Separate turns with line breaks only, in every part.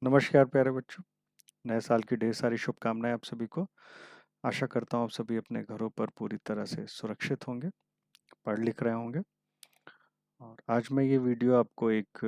नमस्कार प्यारे बच्चों। नए साल की ढेर सारी शुभकामनाएं आप सभी को। आशा करता हूँ आप सभी अपने घरों पर पूरी तरह से सुरक्षित होंगे, पढ़ लिख रहे होंगे। और आज मैं ये वीडियो आपको एक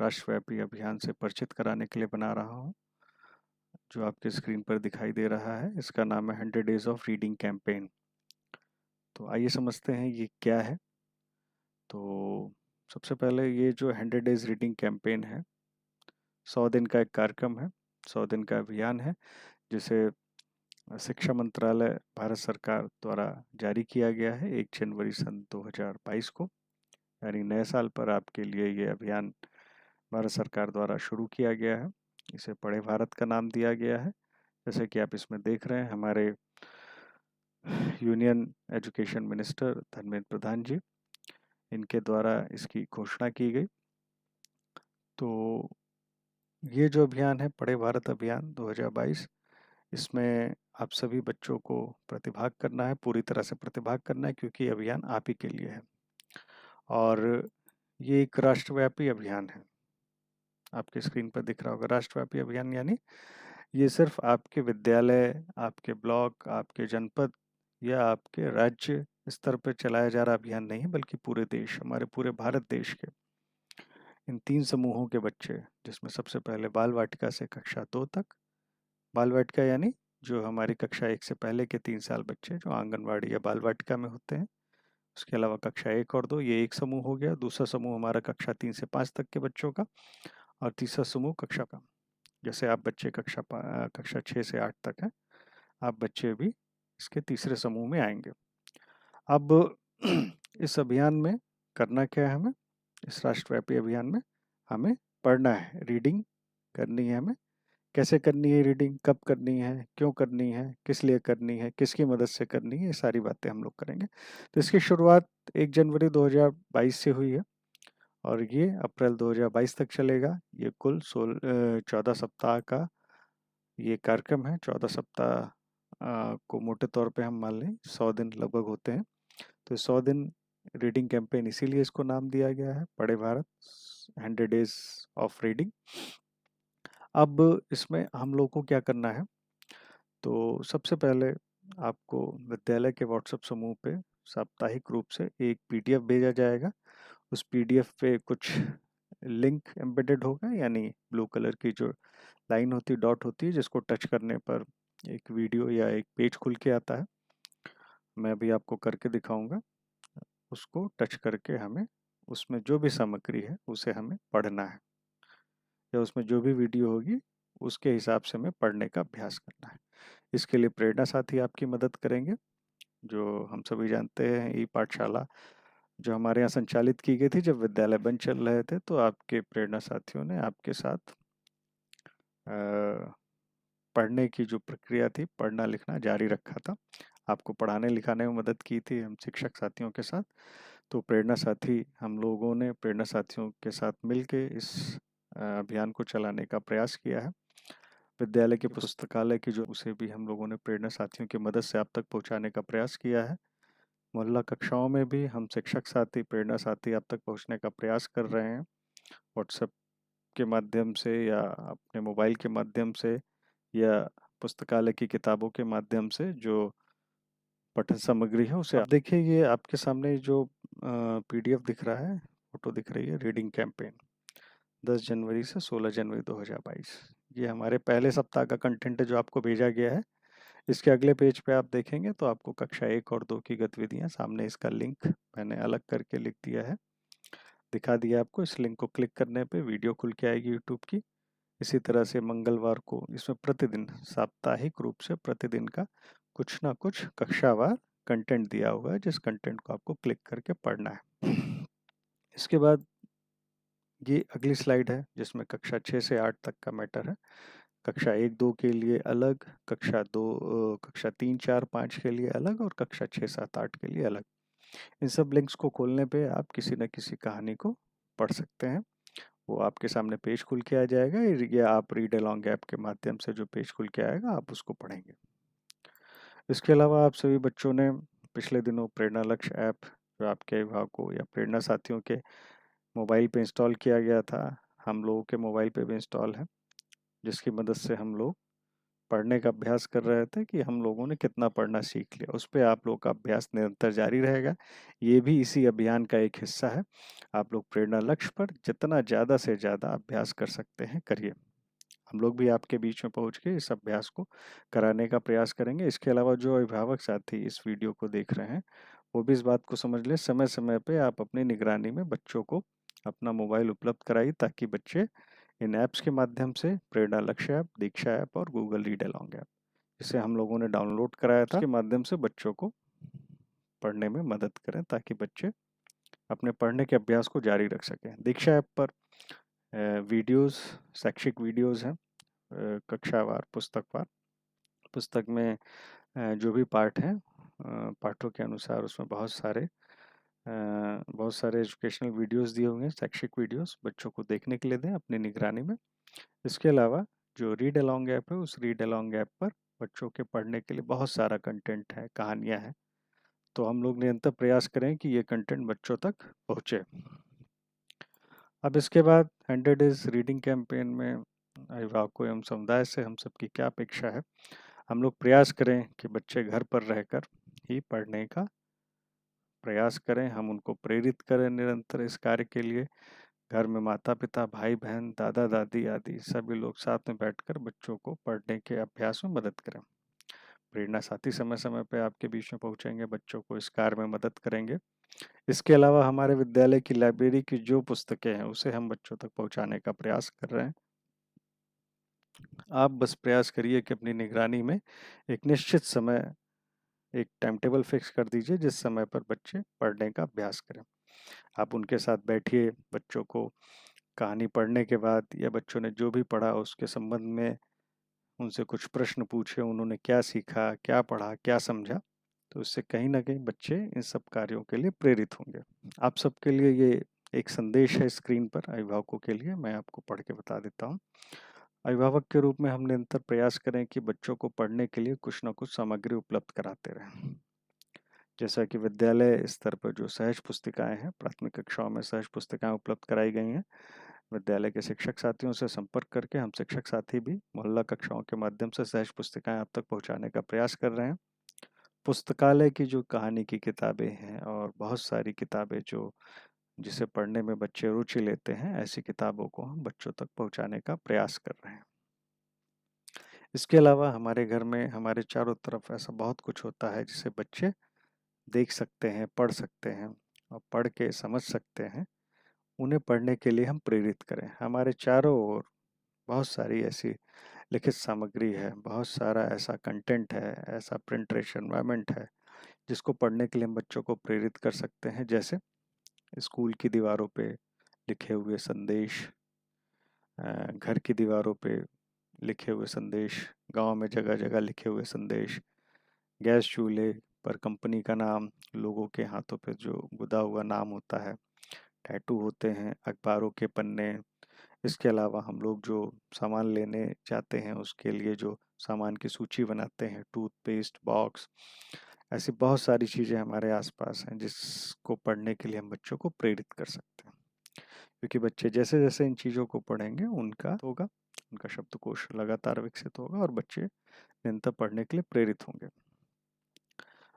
राष्ट्रव्यापी अभियान से परिचित कराने के लिए बना रहा हूँ, जो आपके स्क्रीन पर दिखाई दे रहा है। इसका नाम है 100 डेज ऑफ रीडिंग कैंपेन। तो आइए समझते हैं ये क्या है। तो सबसे पहले ये जो 100 डेज रीडिंग कैंपेन है, 100 दिन का एक कार्यक्रम है, 100 दिन का अभियान है, जिसे शिक्षा मंत्रालय भारत सरकार द्वारा जारी किया गया है 1 जनवरी सन 2022 को। यानी नए साल पर आपके लिए ये अभियान भारत सरकार द्वारा शुरू किया गया है। इसे पढ़े भारत का नाम दिया गया है। जैसे कि आप इसमें देख रहे हैं, हमारे union education minister Dharmendra Pradhan जी, इनके द्वारा इसकी घोषणा की गई। तो ये जो अभियान है, पढ़े भारत अभियान 2022, इसमें आप सभी बच्चों को प्रतिभाग करना है, पूरी तरह से प्रतिभाग करना है, क्योंकि अभियान आप ही के लिए है। और ये एक राष्ट्रव्यापी अभियान है। आपके स्क्रीन पर दिख रहा होगा राष्ट्रव्यापी अभियान, यानी ये सिर्फ आपके विद्यालय, आपके ब्लॉक, आपके जनपद या आपके राज्य स्तर पर चलाया जा रहा अभियान नहीं है, बल्कि पूरे देश, हमारे पूरे भारत देश के इन 3 समूहों के बच्चे, जिसमें सबसे पहले बाल वाटिका से कक्षा 2 तक। बाल वाटिका यानी जो हमारी कक्षा 1 से पहले के 3 साल बच्चे जो आंगनवाड़ी या बाल वाटिका में होते हैं। उसके अलावा कक्षा 1 और 2, ये एक समूह हो गया। दूसरा समूह हमारा कक्षा 3 से 5 तक के बच्चों का, और तीसरा समूह कक्षा का। जैसे आप बच्चे कक्षा 6 से 8 तक हैं, आप बच्चे भी इसके तीसरे समूह में आएंगे। अब इस अभियान में करना क्या है हमें? इस राष्ट्रव्यापी अभियान में हमें पढ़ना है, रीडिंग करनी है हमें। कैसे करनी है रीडिंग, कब करनी है, क्यों करनी है, किस लिए करनी है, किसकी मदद से करनी है, ये सारी बातें हम लोग करेंगे। तो इसकी शुरुआत 1 जनवरी 2022 से हुई है और ये अप्रैल 2022 तक चलेगा। ये कुल 14 सप्ताह का ये कार्यक्रम है। 14 सप्ताह को मोटे तौर पे हम मान लें 100 दिन लगभग होते हैं। तो 100 दिन रीडिंग कैंपेन, इसीलिए इसको नाम दिया गया है पढ़े भारत 100 डेज ऑफ रीडिंग। अब इसमें हम लोगों को क्या करना है? तो सबसे पहले आपको विद्यालय के व्हाट्सएप समूह पे साप्ताहिक रूप से एक पीडीएफ भेजा जाएगा। उस पीडीएफ पे कुछ लिंक एम्बेडेड होगा, यानी ब्लू कलर की जो लाइन होती है, डॉट होती है, जिसको टच करने पर एक वीडियो या एक पेज खुल के आता है। मैं अभी आपको करके दिखाऊंगा। उसको टच करके हमें उसमें जो भी सामग्री है उसे हमें पढ़ना है, या उसमें जो भी वीडियो होगी उसके हिसाब से हमें पढ़ने का अभ्यास करना है। इसके लिए प्रेरणा साथी आपकी मदद करेंगे। जो हम सभी जानते हैं, ई पाठशाला जो हमारे यहाँ संचालित की गई थी जब विद्यालय बंद चल रहे थे, तो आपके प्रेरणा साथियों ने आपके साथ पढ़ने की जो प्रक्रिया थी, पढ़ना लिखना जारी रखा था। आपको पढ़ाने लिखाने में मदद की थी हम शिक्षक साथियों के साथ। तो प्रेरणा साथी, हम लोगों ने प्रेरणा साथियों के साथ मिलके इस अभियान को चलाने का प्रयास किया है। विद्यालय के पुस्तकालय की जो, उसे भी हम लोगों ने प्रेरणा साथियों की मदद से आप तक पहुंचाने का प्रयास किया है। मोहल्ला कक्षाओं में भी हम शिक्षक साथी, प्रेरणा साथी आप तक पहुंचने का प्रयास कर रहे हैं, व्हाट्सएप के माध्यम से या अपने मोबाइल के माध्यम से या पुस्तकालय की किताबों के माध्यम से। जो पठन सामग्री है उसे आप देखिए, ये आपके सामने जो पीडीएफ दिख रहा है, फोटो दिख रही है, रीडिंग कैंपेन 10 जनवरी से 16 जनवरी 2022। ये हमारे पहले सप्ताह का कंटेंट है जो आपको भेजा गया है। इसके अगले पेज पे आप देखेंगे तो आपको कक्षा 1 और 2 की गतिविधियां, सामने इसका लिंक मैंने अलग करके लिख दिया है, दिखा दिया आपको। इस लिंक को क्लिक करने पे वीडियो खुल के आएगी यूट्यूब की। इसी तरह से मंगलवार को इसमें प्रतिदिन, साप्ताहिक रूप से प्रतिदिन का कुछ ना कुछ कक्षावार कंटेंट दिया हुआ है, जिस कंटेंट को आपको क्लिक करके पढ़ना है। इसके बाद ये अगली स्लाइड है, जिसमें कक्षा 6 से 8 तक का मैटर है। कक्षा 1 2 के लिए अलग, कक्षा 3 4 5 के लिए अलग, और कक्षा 6 7 8 के लिए अलग। इन सब लिंक्स को खोलने पे आप किसी न किसी कहानी को पढ़ सकते हैं। वो आपके सामने पेज खुल के आ जाएगा, या आप रीड अलोंग ऐप के माध्यम से जो पेज खुल के आएगा आप उसको पढ़ेंगे। इसके अलावा आप सभी बच्चों ने पिछले दिनों प्रेरणा लक्ष्य ऐप, जो आपके अभिभावकों या प्रेरणा साथियों के मोबाइल पे इंस्टॉल किया गया था, हम लोगों के मोबाइल पे भी इंस्टॉल है। जिसकी मदद से हम लोग पढ़ने का अभ्यास कर रहे थे कि हम लोगों ने कितना पढ़ना सीख लिया। उस पे आप लोगों का अभ्यास निरंतर जारी रहेगा। ये भी इसी अभियान का एक हिस्सा है। आप लोग प्रेरणा लक्ष्य पर जितना ज़्यादा से ज़्यादा अभ्यास कर सकते हैं करिए। हम लोग भी आपके बीच में पहुंच के इस अभ्यास को कराने का प्रयास करेंगे। इसके अलावा जो अभिभावक साथी इस वीडियो को देख रहे हैं वो भी इस बात को समझ लें, समय समय पे आप अपनी निगरानी में बच्चों को अपना मोबाइल उपलब्ध कराइए ताकि बच्चे इन ऐप्स के माध्यम से प्रेरणा लक्ष्य ऐप, दीक्षा ऐप और गूगल रीड अलोंग ऐप, जिसे हम लोगों ने डाउनलोड कराया था, उसके माध्यम से बच्चों को पढ़ने में मदद करें ताकि बच्चे अपने पढ़ने के अभ्यास को जारी रख सकें। दीक्षा ऐप पर वीडियोस, शैक्षिक वीडियोस हैं, कक्षावार, पुस्तकवार। पुस्तक में जो भी पाठ हैं, पाठों के अनुसार उसमें बहुत सारे एजुकेशनल वीडियोस दिए होंगे, शैक्षिक वीडियोस बच्चों को देखने के लिए दें अपनी निगरानी में। इसके अलावा जो रीड अलोंग ऐप है, उस रीड अलोंग ऐप पर बच्चों के पढ़ने के लिए बहुत सारा कंटेंट है, कहानियाँ हैं। तो हम लोग निरंतर प्रयास करें कि ये कंटेंट बच्चों तक पहुँचे। अब इसके बाद 100 डेज रीडिंग कैंपेन में अभिभावकों एवं समुदाय से हम सबकी क्या अपेक्षा है। हम लोग प्रयास करें कि बच्चे घर पर रहकर ही पढ़ने का प्रयास करें। हम उनको प्रेरित करें निरंतर इस कार्य के लिए। घर में माता पिता, भाई बहन, दादा दादी आदि सभी लोग साथ में बैठकर बच्चों को पढ़ने के अभ्यास में मदद करें। प्रेरणा साथी समय समय पर आपके बीच में पहुंचेंगे, बच्चों को इस कार्य में मदद करेंगे। इसके अलावा हमारे विद्यालय की लाइब्रेरी की जो पुस्तकें हैं उसे हम बच्चों तक पहुंचाने का प्रयास कर रहे हैं। आप बस प्रयास करिए कि अपनी निगरानी में एक निश्चित समय, एक टाइम टेबल फिक्स कर दीजिए जिस समय पर बच्चे पढ़ने का अभ्यास करें। आप उनके साथ बैठिए, बच्चों को कहानी पढ़ने के बाद या बच्चों ने जो भी पढ़ा उसके संबंध में उनसे कुछ प्रश्न पूछे, उन्होंने क्या सीखा, क्या पढ़ा, क्या समझा। तो इससे कहीं ना कहीं बच्चे इन सब कार्यों के लिए प्रेरित होंगे। आप सबके लिए ये एक संदेश है स्क्रीन पर, अभिभावकों के लिए मैं आपको पढ़ के बता देता हूँ। अभिभावक के रूप में हम निरंतर प्रयास करें कि बच्चों को पढ़ने के लिए कुछ न कुछ सामग्री उपलब्ध कराते रहें। जैसा कि विद्यालय स्तर पर जो सहज पुस्तिकाएं हैं, प्राथमिक कक्षाओं में सहज पुस्तिकाएं उपलब्ध कराई गई हैं। विद्यालय के शिक्षक साथियों से संपर्क करके हम शिक्षक साथी भी मोहल्ला कक्षाओं के माध्यम से सहज पुस्तिकाएं आप तक पहुंचाने का प्रयास कर रहे हैं। पुस्तकालय की जो कहानी की किताबें हैं और बहुत सारी किताबें जो जिसे पढ़ने में बच्चे रुचि लेते हैं, ऐसी किताबों को हम बच्चों तक पहुंचाने का प्रयास कर रहे हैं। इसके अलावा हमारे घर में हमारे चारों तरफ ऐसा बहुत कुछ होता है जिसे बच्चे देख सकते हैं, पढ़ सकते हैं और पढ़ के समझ सकते हैं। उन्हें पढ़ने के लिए हम प्रेरित करें। हमारे चारों ओर बहुत सारी ऐसी लिखित सामग्री है, बहुत सारा ऐसा कंटेंट है, ऐसा प्रिंटेशन एनवायरनमेंट है जिसको पढ़ने के लिए हम बच्चों को प्रेरित कर सकते हैं। जैसे स्कूल की दीवारों पे लिखे हुए संदेश, घर की दीवारों पे लिखे हुए संदेश, गांव में जगह जगह लिखे हुए संदेश, गैस चूल्हे पर कंपनी का नाम, लोगों के हाथों पे जो गुदा हुआ नाम होता है, टैटू होते हैं, अखबारों के पन्ने। इसके अलावा हम लोग जो सामान लेने जाते हैं उसके लिए जो सामान की सूची बनाते हैं, टूथपेस्ट बॉक्स, ऐसी बहुत सारी चीज़ें हमारे आसपास हैं जिसको पढ़ने के लिए हम बच्चों को प्रेरित कर सकते हैं। क्योंकि बच्चे जैसे जैसे इन चीज़ों को पढ़ेंगे उनका शब्दकोश लगातार विकसित होगा और बच्चे निरंतर पढ़ने के लिए प्रेरित होंगे।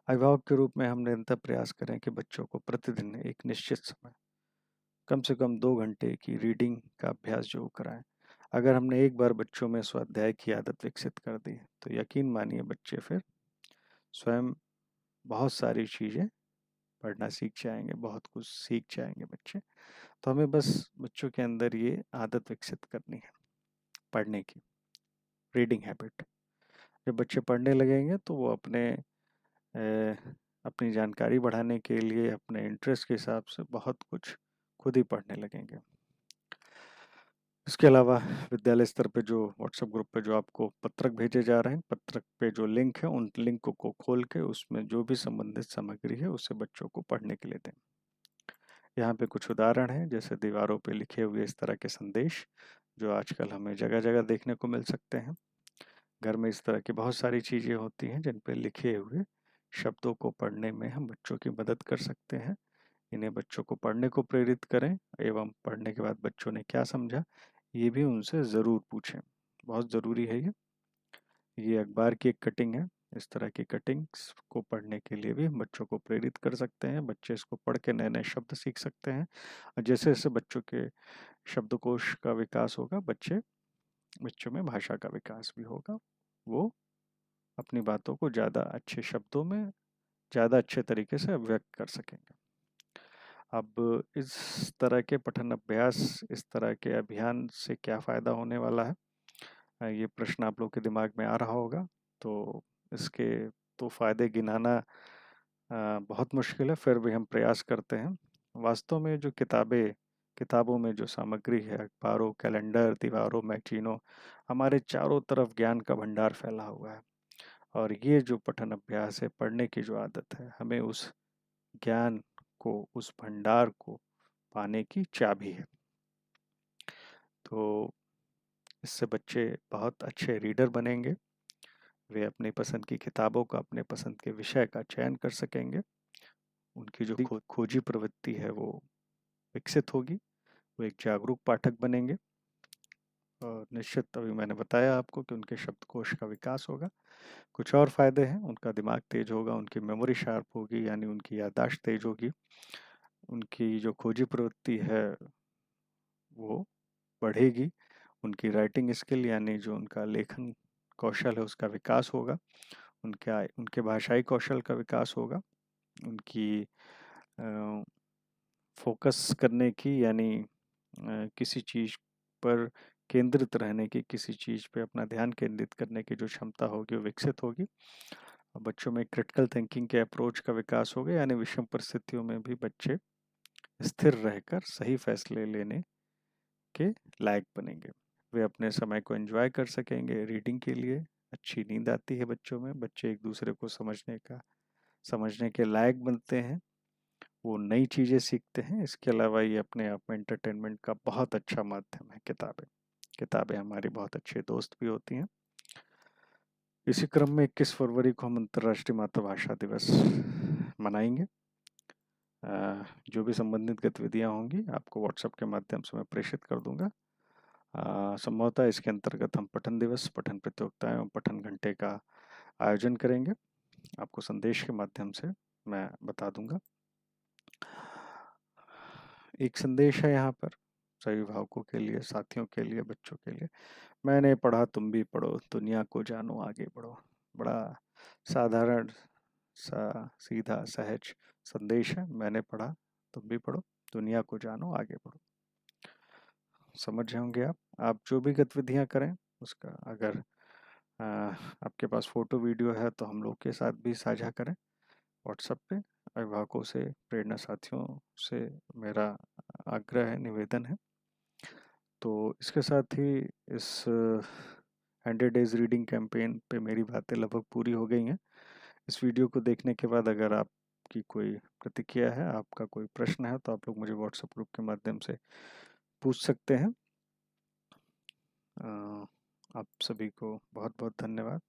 अभिभावक के रूप में हम निरंतर प्रयास करें कि बच्चों को प्रतिदिन एक निश्चित समय, कम से कम 2 घंटे की रीडिंग का अभ्यास जो कराएं। अगर हमने एक बार बच्चों में स्वाध्याय की आदत विकसित कर दी तो यकीन मानिए बच्चे फिर स्वयं बहुत सारी चीज़ें पढ़ना सीख जाएंगे, बहुत कुछ सीख जाएंगे बच्चे। तो हमें बस बच्चों के अंदर ये आदत विकसित करनी है, पढ़ने की, रीडिंग हैबिट। जब बच्चे पढ़ने लगेंगे तो वो अपनी जानकारी बढ़ाने के लिए अपने इंटरेस्ट के हिसाब से बहुत कुछ खुद ही पढ़ने लगेंगे। इसके अलावा विद्यालय स्तर पे जो व्हाट्सएप ग्रुप पे जो आपको पत्रक भेजे जा रहे हैं, पत्रक पे जो लिंक है उन लिंक को खोल के उसमें जो भी संबंधित सामग्री है उसे बच्चों को पढ़ने के लिए दें। यहाँ पे कुछ उदाहरण हैं, जैसे दीवारों पे लिखे हुए इस तरह के संदेश जो आजकल हमें जगह जगह देखने को मिल सकते हैं। घर में इस तरह की बहुत सारी चीज़ें होती हैं जिन पे लिखे हुए शब्दों को पढ़ने में हम बच्चों की मदद कर सकते हैं। इन्हें बच्चों को पढ़ने को प्रेरित करें एवं पढ़ने के बाद बच्चों ने क्या समझा ये भी उनसे ज़रूर पूछें। बहुत ज़रूरी है ये अखबार की एक कटिंग है। इस तरह की कटिंग्स को पढ़ने के लिए भी हम बच्चों को प्रेरित कर सकते हैं। बच्चे इसको पढ़ के नए-नए शब्द सीख सकते हैं और जैसे-जैसे बच्चों के शब्दकोश का विकास होगा, बच्चों में भाषा का विकास भी होगा। वो अपनी बातों को ज़्यादा अच्छे शब्दों में, ज़्यादा अच्छे तरीके से अभिव्यक्त कर सकेंगे। अब इस तरह के पठन अभ्यास, इस तरह के अभियान से क्या फ़ायदा होने वाला है? ये प्रश्न आप लोग के दिमाग में आ रहा होगा। तो इसके तो फ़ायदे गिनाना बहुत मुश्किल है, फिर भी हम प्रयास करते हैं। वास्तव में जो किताबों में जो सामग्री है, अखबारों, कैलेंडर, दीवारों, मैगज़ीनों, हमारे चारों तरफ ज्ञान का भंडार फैला हुआ है और ये जो पठन अभ्यास है, पढ़ने की जो आदत है, हमें उस ज्ञान को, उस भंडार को पाने की चाबी है। तो इससे बच्चे बहुत अच्छे रीडर बनेंगे। वे अपनी पसंद की किताबों का, अपने पसंद के विषय का चयन कर सकेंगे। उनकी जो खोजी प्रवृत्ति है वो विकसित होगी। वो एक जागरूक पाठक बनेंगे और निश्चित अभी मैंने बताया आपको कि उनके शब्दकोश का विकास होगा। कुछ और फायदे हैं, उनका दिमाग तेज होगा, उनकी मेमोरी शार्प होगी, यानी उनकी याददाश्त तेज होगी। उनकी जो खोजी प्रवृत्ति है वो बढ़ेगी। उनकी राइटिंग स्किल यानी जो उनका लेखन कौशल है उसका विकास होगा। उनके भाषाई कौशल का विकास होगा। उनकी फोकस करने की यानी किसी चीज़ पर केंद्रित रहने की, किसी चीज़ पे अपना ध्यान केंद्रित करने की जो क्षमता होगी वो विकसित होगी। बच्चों में क्रिटिकल थिंकिंग के अप्रोच का विकास होगा, यानी विषम परिस्थितियों में भी बच्चे स्थिर रहकर सही फैसले लेने के लायक बनेंगे। वे अपने समय को एंजॉय कर सकेंगे रीडिंग के लिए। अच्छी नींद आती है बच्चों में, बच्चे एक दूसरे को समझने के लायक बनते हैं। वो नई चीज़ें सीखते हैं। इसके अलावा ये अपने आप में एंटरटेनमेंट का बहुत अच्छा माध्यम है किताबें हमारी बहुत अच्छे दोस्त भी होती हैं। इसी क्रम में 21 फरवरी को हम अंतर्राष्ट्रीय मातृभाषा दिवस मनाएंगे। जो भी संबंधित गतिविधियां होंगी आपको व्हाट्सएप के माध्यम से मैं प्रेषित कर दूंगा। संभवतः इसके अंतर्गत हम पठन दिवस, पठन प्रतियोगिताएं और पठन घंटे का आयोजन करेंगे। आपको संदेश के माध्यम से मैं बता दूंगा। एक संदेश है यहाँ पर सभी अभिभावकों के लिए, साथियों के लिए, बच्चों के लिए। मैंने पढ़ा तुम भी पढ़ो, दुनिया को जानो आगे बढ़ो। बड़ा साधारण सा सीधा सहज संदेश है। मैंने पढ़ा तुम भी पढ़ो, दुनिया को जानो आगे बढ़ो। समझ होंगे आप जो भी गतिविधियां करें उसका अगर आपके पास फोटो वीडियो है तो हम लोग के साथ भी साझा करें व्हाट्सएप पे। अभिभावकों से, प्रेरणा साथियों से मेरा आग्रह है, निवेदन है। तो इसके साथ ही इस 100 डेज रीडिंग कैंपेन पे मेरी बातें लगभग पूरी हो गई हैं। इस वीडियो को देखने के बाद अगर आपकी कोई प्रतिक्रिया है, आपका कोई प्रश्न है, तो आप लोग मुझे व्हाट्सएप ग्रुप के माध्यम से पूछ सकते हैं। आप सभी को बहुत बहुत धन्यवाद।